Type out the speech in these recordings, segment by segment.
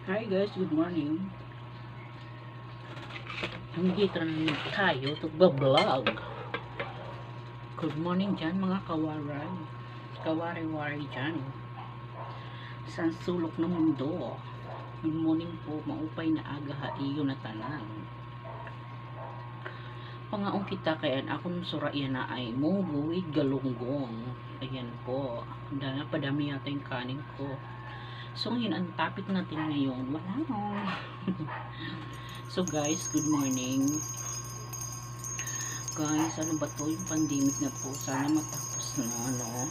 Hi guys, good morning. Nandito na tayo vlog. Good morning dyan mga kawaray. Kawari-wari dyan. Sa sulok ng mundo. Good morning po, maupay na aga haiyo na tanan. Pangaong kita kayan akong surayan na ay mubuwid galunggong. Ayan po. Dahil padami yata yung kanin ko. So ngayon ang topic natin ngayon, wala no. So guys, good morning. Guys, ano ba to yung pandemic na po? Sana matapos na, no?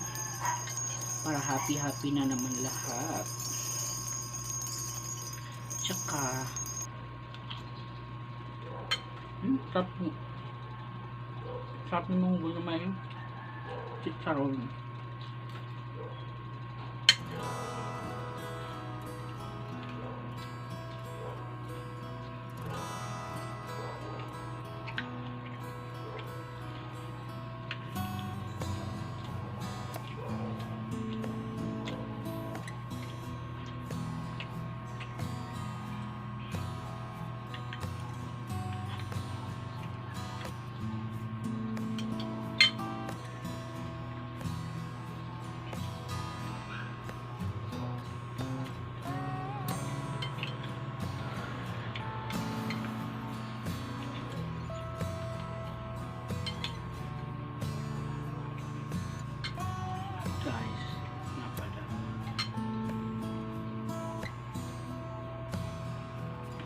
Para happy-happy na naman lahat. Tsaka, sarap ni munggo na may chicharon. Guys, nga pala.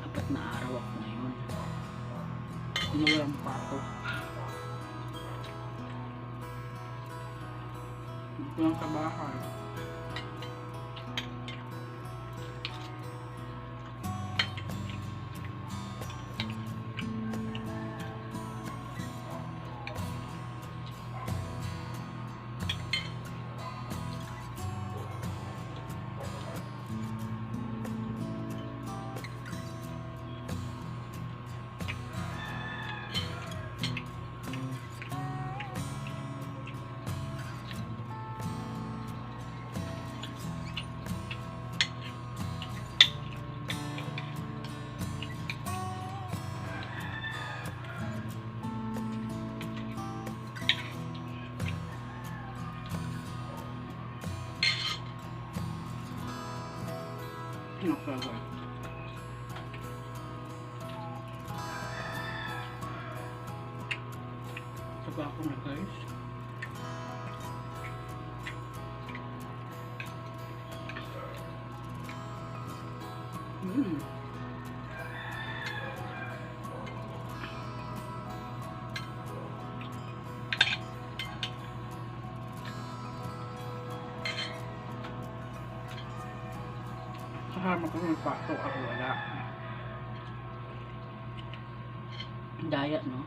Apat na araw ako ngayon. Walang pato. Dito lang sa bahay. Nakaga. Saba ako na guys. Kasama ko ng pato, ako wala. Diet, no?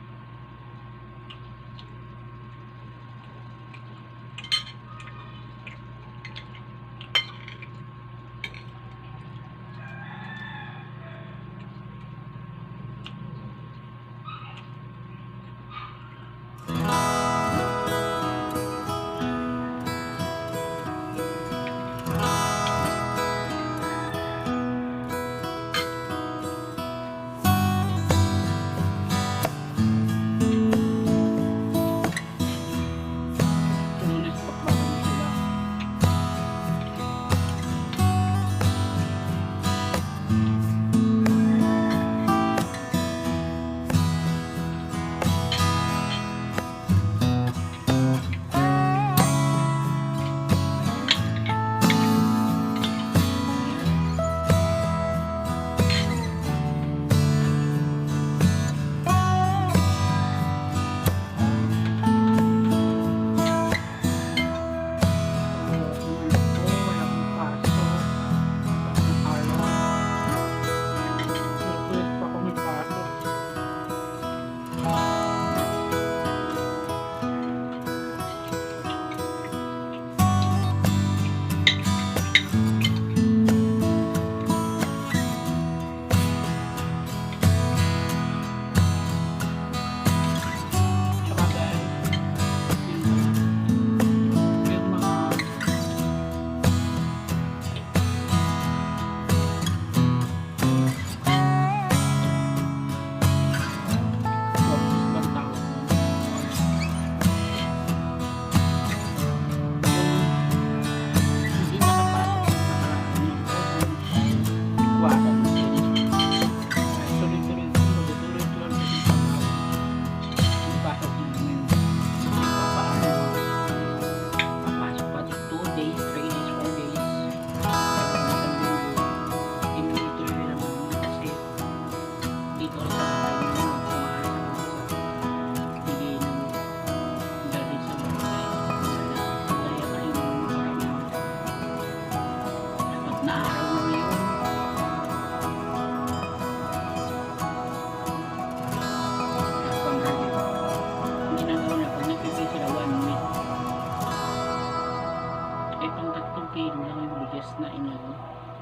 bigas na inano.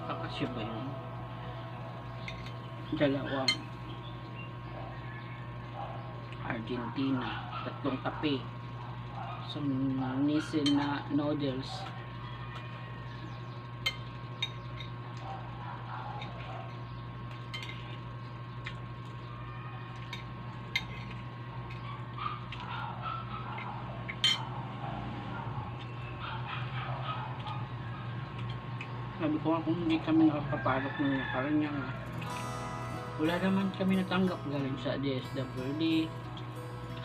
Kakasya ba yun? Dalawang Argentina, 3 kape, some Nissin na noodles. Sabi ko nga kung hindi kami nakapapalok ng nakaraan niya nga, wala naman kami natanggap galing sa DSWD.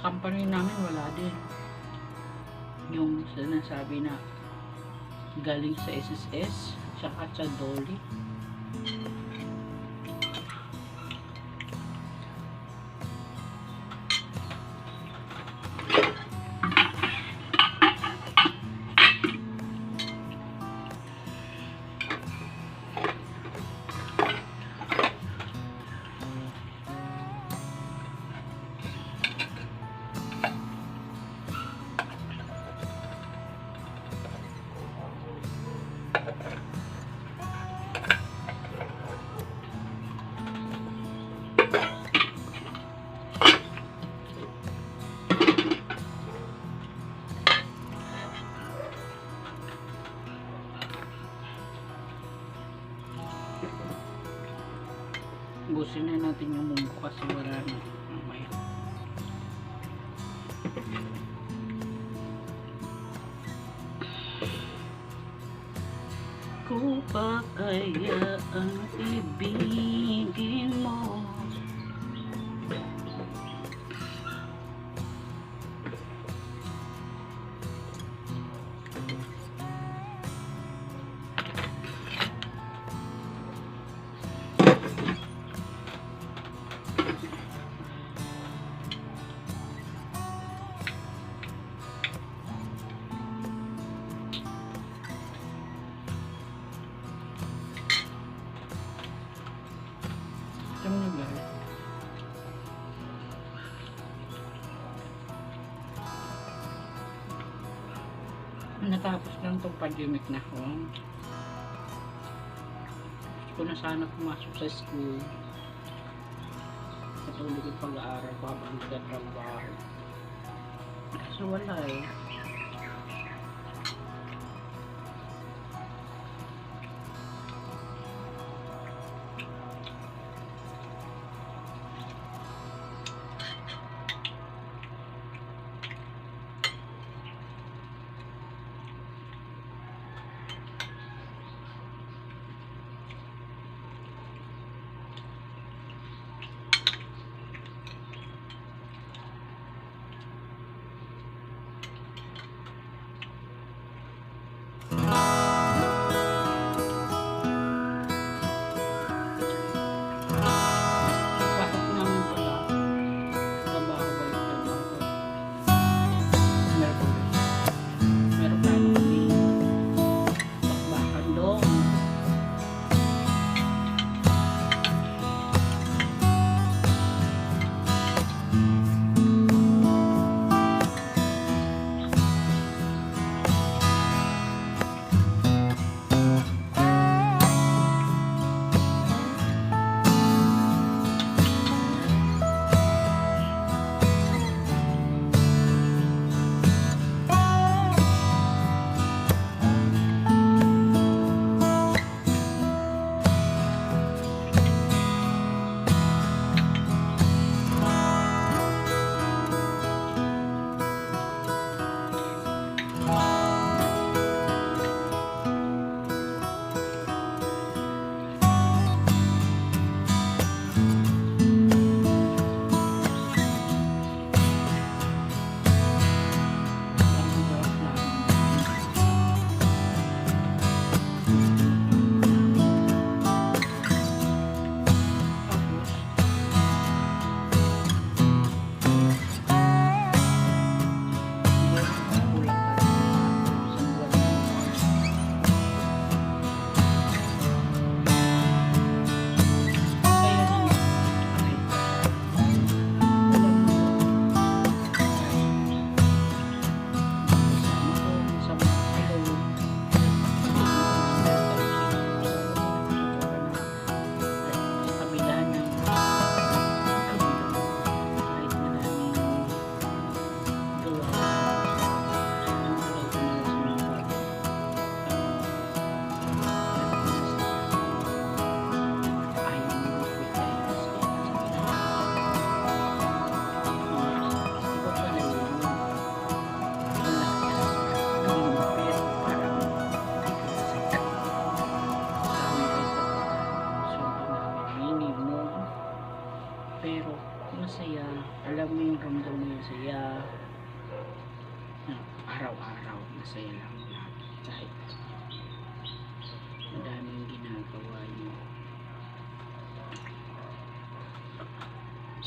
Company namin wala din yung sinasabi na galing sa SSS tsaka sa Dolly. Busin na natin yung munggo kasi wala na mamaya. Kung pa kaya ang ibigin mo, alam nyo guys, natapos lang itong pandemic na ako. Gusto ko na sana pumasok sa school, patuloy yung pag-aaral ko habang nagtatrabaho. So wala eh.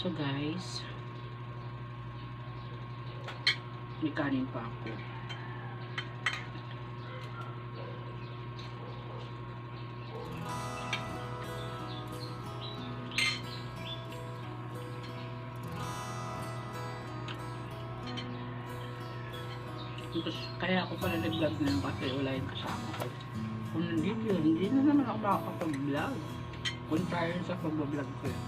So guys, may kanin pa ako. Tapos, kaya ako pala nag-vlog na yun kasi wala yung kasama ko. Kung hindi na naman ako makakapag-vlog. Kung tayo sa pag-vlog ko yun.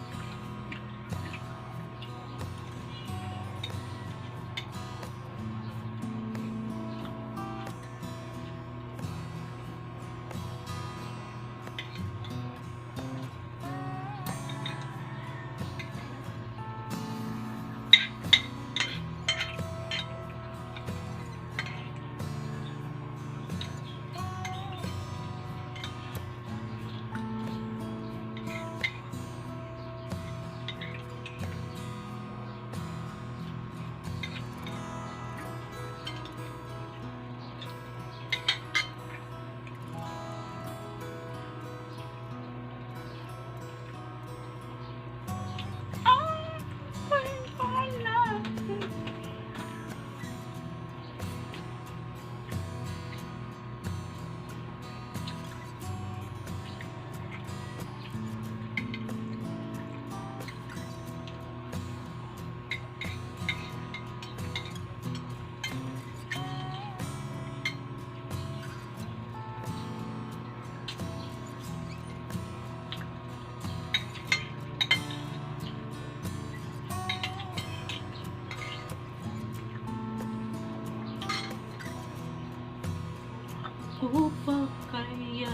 Ko pa kaya.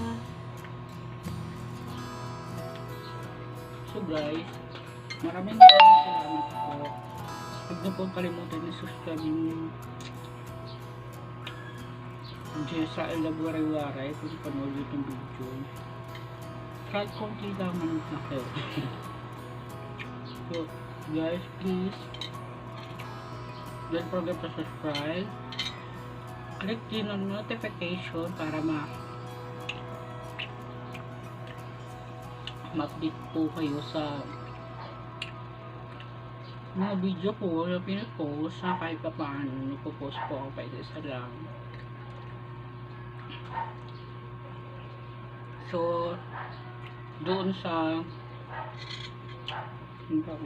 So guys, maraming salamat po. Huwag na po kalimutan na subscribe yung Jessa Elabuaray kung panood yung video. Kahit konti naman na kayo. So guys, please don't forget to subscribe. Click din ang notification para ma-update po kayo sa mga video ko na pinapost sa kahit pa paano. Nagpo-post po ako pa isa lang. So, doon sa hindi pa ako